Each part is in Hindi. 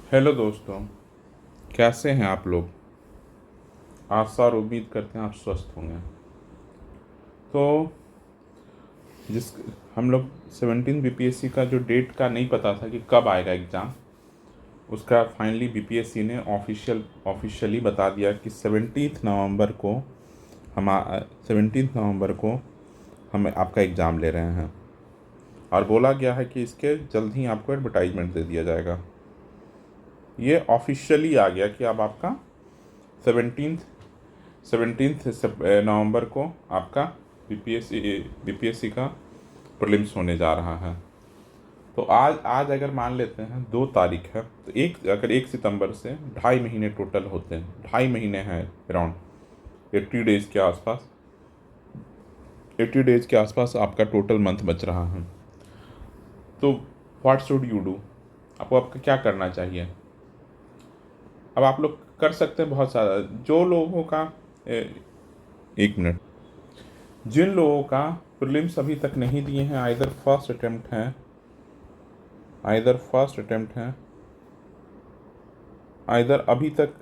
हेलो दोस्तों, कैसे हैं आप लोग। आशा और उम्मीद करते हैं आप स्वस्थ होंगे। तो जिस हम लोग 17 बीपीएससी का जो डेट का नहीं पता था कि कब आएगा एग्ज़ाम, उसका फाइनली बीपीएससी ने ऑफिशियली बता दिया कि 17 नवंबर को हम आपका एग्ज़ाम ले रहे हैं। और बोला गया है कि इसके जल्द ही आपको एडवर्टाइजमेंट दे दिया जाएगा। ये ऑफिशियली आ गया कि अब आपका 17 नवंबर को आपका बीपीएससी का प्रीलिम्स होने जा रहा है। तो आज आज अगर मान लेते हैं 2 तारीख है, तो अगर 1 सितंबर से 2.5 महीने टोटल होते हैं, 2.5 महीने हैं, अराउंड 80 डेज के आसपास। 80 डेज के आसपास आपका टोटल मंथ बच रहा है। तो व्हाट शुड यू डू, आपका क्या करना चाहिए। अब आप लोग कर सकते हैं बहुत सारा। जो लोगों का 1 मिनट, जिन लोगों का प्रीलिम्स अभी तक नहीं दिए हैं, आइदर अभी तक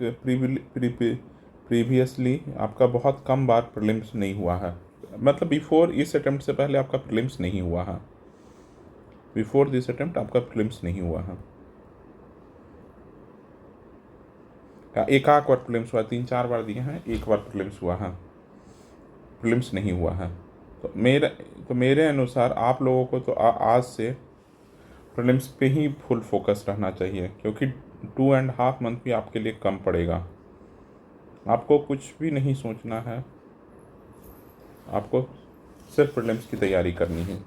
प्रीवियसली आपका बहुत कम बार प्रीलिम्स नहीं हुआ है, मतलब बिफोर इस अटेम्प्ट से पहले आपका प्रीलिम्स नहीं हुआ है, बिफोर दिस अटेम्प्ट आपका प्रीलिम्स नहीं हुआ है, एक आध बार प्रीलिम्स हुआ, 3-4 बार दिए हैं, एक बार प्रीलिम्स हुआ है, प्रीलिम्स नहीं हुआ है। तो मेरे अनुसार आप लोगों को तो आज से प्रीलिम्स पे ही फुल फोकस रहना चाहिए, क्योंकि 2.5 मंथ भी आपके लिए कम पड़ेगा। आपको कुछ भी नहीं सोचना है, आपको सिर्फ प्रीलिम्स की तैयारी करनी है।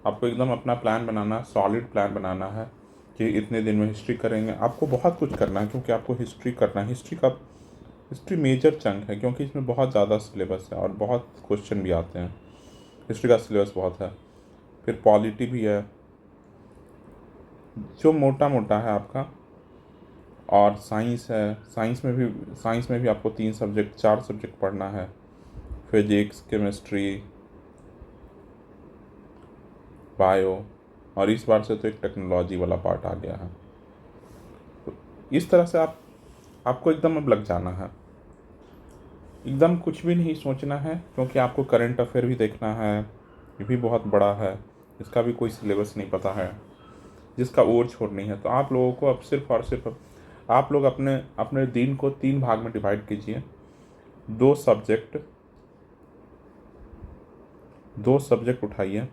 आपको एकदम अपना प्लान बनाना, सॉलिड प्लान बनाना है कि इतने दिन में हिस्ट्री करेंगे। आपको बहुत कुछ करना है, क्योंकि आपको हिस्ट्री करना है। हिस्ट्री मेजर चंक है, क्योंकि इसमें बहुत ज़्यादा सिलेबस है और बहुत क्वेश्चन भी आते हैं। हिस्ट्री का सिलेबस बहुत है। फिर पॉलिटी भी है जो मोटा मोटा है आपका, और साइंस है। साइंस में भी आपको 4 सब्जेक्ट पढ़ना है। फिजिक्स, केमिस्ट्री, बायो, और इस बार से तो एक टेक्नोलॉजी वाला पार्ट आ गया है। तो इस तरह से आपको एकदम अब लग जाना है, एकदम कुछ भी नहीं सोचना है, क्योंकि आपको करंट अफेयर भी देखना है, ये भी बहुत बड़ा है, इसका भी कोई सिलेबस नहीं पता है, जिसका ओर छोड़ नहीं है। तो आप लोगों को अब सिर्फ और सिर्फ आप लोग अपने अपने दिन को 3 भाग में डिवाइड कीजिए। दो सब्जेक्ट उठाइए,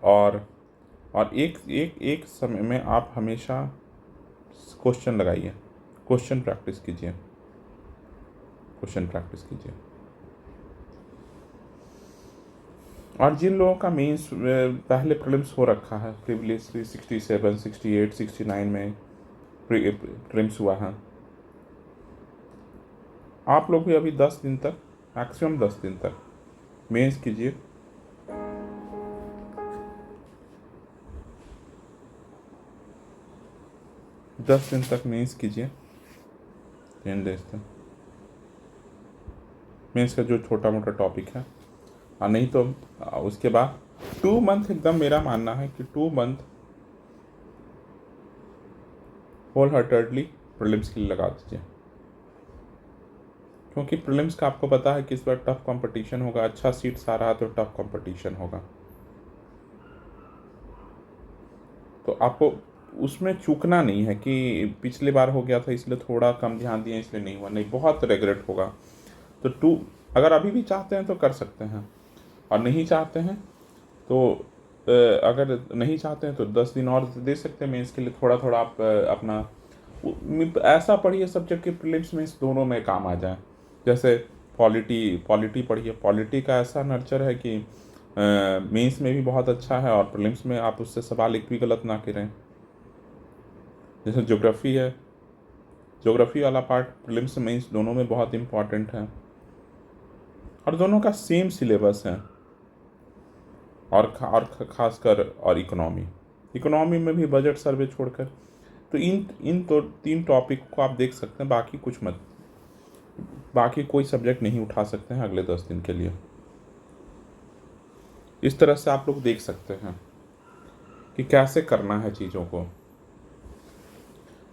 और एक समय में आप हमेशा क्वेश्चन लगाइए, क्वेश्चन प्रैक्टिस कीजिए। और जिन लोगों का मेंस पहले प्रीलिम्स हो रखा है, प्रीवियसली 67, 68, 69 में प्रीलिम्स हुआ है, आप लोग भी अभी 10 दिन तक, मैक्सिमम 10 दिन तक मेंस कीजिए। दस दिन तक मेंस कीजिए। मेंस का जो छोटा मोटा टॉपिक है, और नहीं तो उसके बाद 2 मंथ, एकदम मेरा मानना है कि 2 मंथ होल हार्टेडली प्रीलिम्स के लिए लगा दीजिए। क्योंकि प्रीलिम्स का आपको पता है कि इस बार टफ कंपटीशन होगा। अच्छा सीट्स आ रहा तो टफ कंपटीशन होगा, तो आपको उसमें चूकना नहीं है कि पिछली बार हो गया था इसलिए थोड़ा कम ध्यान दिया इसलिए नहीं हुआ, नहीं, बहुत रिग्रेट होगा। तो अगर अभी भी चाहते हैं तो कर सकते हैं, और नहीं चाहते हैं तो अगर नहीं चाहते हैं तो 10 दिन और दे सकते हैं मेंस के लिए। थोड़ा थोड़ा आप अपना ऐसा पढ़िए सब्जेक्ट के प्रीलिम्स में इस दोनों में काम आ जाए। जैसे पॉलिटी पढ़िए, पॉलिटी का ऐसा नर्चर है कि मेंस में भी बहुत अच्छा है, और प्रीलिम्स में आप उससे सवाल एक भी गलत ना करें। जैसे ज्योग्राफी वाला पार्ट प्रीलिम्स मेंस दोनों में बहुत इम्पॉर्टेंट है, और दोनों का सेम सिलेबस है। और खासकर और इकोनॉमी में भी बजट सर्वे छोड़कर, तो इन तो 3 टॉपिक को आप देख सकते हैं। बाकी कोई सब्जेक्ट नहीं उठा सकते हैं अगले 10 दिन के लिए। इस तरह से आप लोग देख सकते हैं कि कैसे करना है चीज़ों को।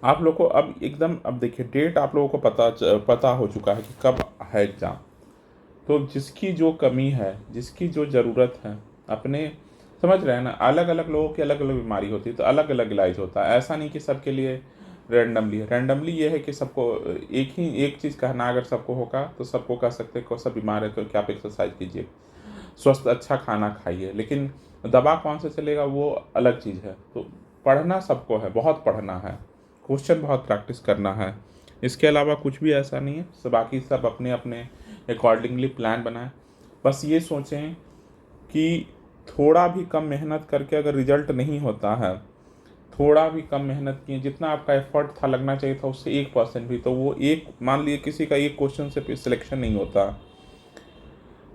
आप लोग को अब एकदम, अब देखिए डेट आप लोगों को पता हो चुका है कि कब है एग्ज़ाम। तो जिसकी जो कमी है, जिसकी जो ज़रूरत है, अपने समझ रहे हैं ना, अलग अलग लोगों की अलग अलग बीमारी होती है, तो अलग अलग इलाज होता है। ऐसा नहीं कि सबके लिए रैंडमली है। रैंडमली ये है कि सबको एक चीज़ कहना, अगर सबको होगा तो सबको कह सकते हैं, कौन सा बीमार है तो क्या आप एक्सरसाइज कीजिए, स्वस्थ अच्छा खाना खाइए, लेकिन दवा कौन से चलेगा वो अलग चीज़ है। तो पढ़ना सबको है, बहुत पढ़ना है, क्वेश्चन बहुत प्रैक्टिस करना है। इसके अलावा कुछ भी ऐसा नहीं है। सब बाकी सब अपने अपने अकॉर्डिंगली प्लान बनाएं। बस ये सोचें कि थोड़ा भी कम मेहनत करके अगर रिजल्ट नहीं होता है, थोड़ा भी कम मेहनत किए, जितना आपका एफर्ट था लगना चाहिए था उससे 1% भी, तो वो एक, मान लिए किसी का एक क्वेश्चन से सिलेक्शन नहीं होता,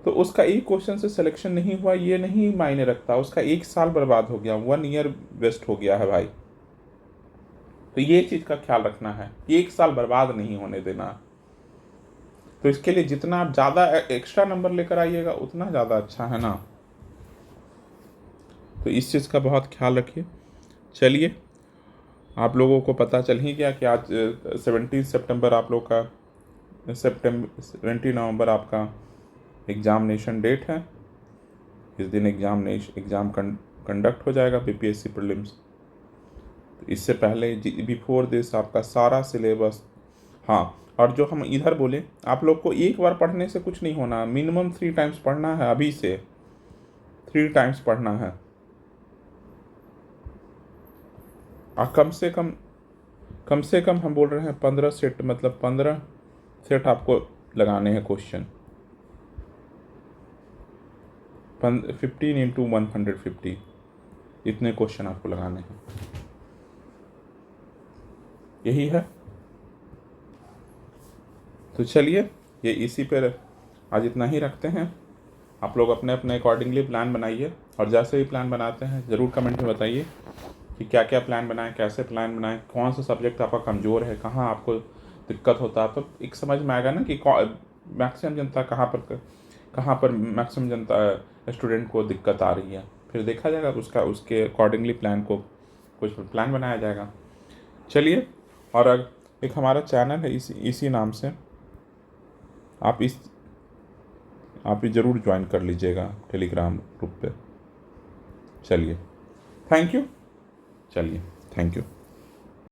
तो उसका एक क्वेश्चन से सिलेक्शन नहीं हुआ ये नहीं मायने रखता, उसका 1 साल बर्बाद हो गया, 1 ईयर वेस्ट हो गया है भाई। तो ये चीज़ का ख्याल रखना है, 1 साल बर्बाद नहीं होने देना। तो इसके लिए जितना आप ज़्यादा एक्स्ट्रा नंबर लेकर आइएगा उतना ज़्यादा अच्छा है ना। तो इस चीज़ का बहुत ख्याल रखिए। चलिए, आप लोगों को पता चल ही गया कि आज 17 सितंबर आप लोग का, 17 नवंबर आपका एग्ज़ामिनेशन डेट है। इस दिन एग्ज़ाम कंडक्ट हो जाएगा बीपीएससी प्रीलिम्स। तो इससे पहले बिफोर दिस आपका सारा सिलेबस, हाँ, और जो हम इधर बोले, आप लोग को एक बार पढ़ने से कुछ नहीं होना, मिनिमम 3 टाइम्स पढ़ना है, अभी से 3 टाइम्स पढ़ना है। और कम से कम हम बोल रहे हैं 15 सेट, मतलब 15 सेट आपको लगाने हैं क्वेश्चन। 15 × 150 इतने क्वेश्चन आपको लगाने हैं, यही है। तो चलिए, ये इसी पर आज इतना ही रखते हैं। आप लोग अपने अपने अकॉर्डिंगली प्लान बनाइए, और जैसे ही प्लान बनाते हैं ज़रूर कमेंट में बताइए कि क्या क्या प्लान बनाएं, कैसे प्लान बनाएं, कौन सा सब्जेक्ट आपका कमज़ोर है, कहाँ आपको दिक्कत होता है। तो एक समझ में आएगा ना कि मैक्सिमम जनता कहाँ पर मैक्सिमम जनता स्टूडेंट को दिक्कत आ रही है। फिर देखा जाएगा उसके अकॉर्डिंगली प्लान को, कुछ प्लान बनाया जाएगा। चलिए, और एक हमारा चैनल है इसी नाम से, आप भी ज़रूर ज्वाइन कर लीजिएगा टेलीग्राम ग्रुप पे। चलिए, थैंक यू। चलिए, थैंक यू।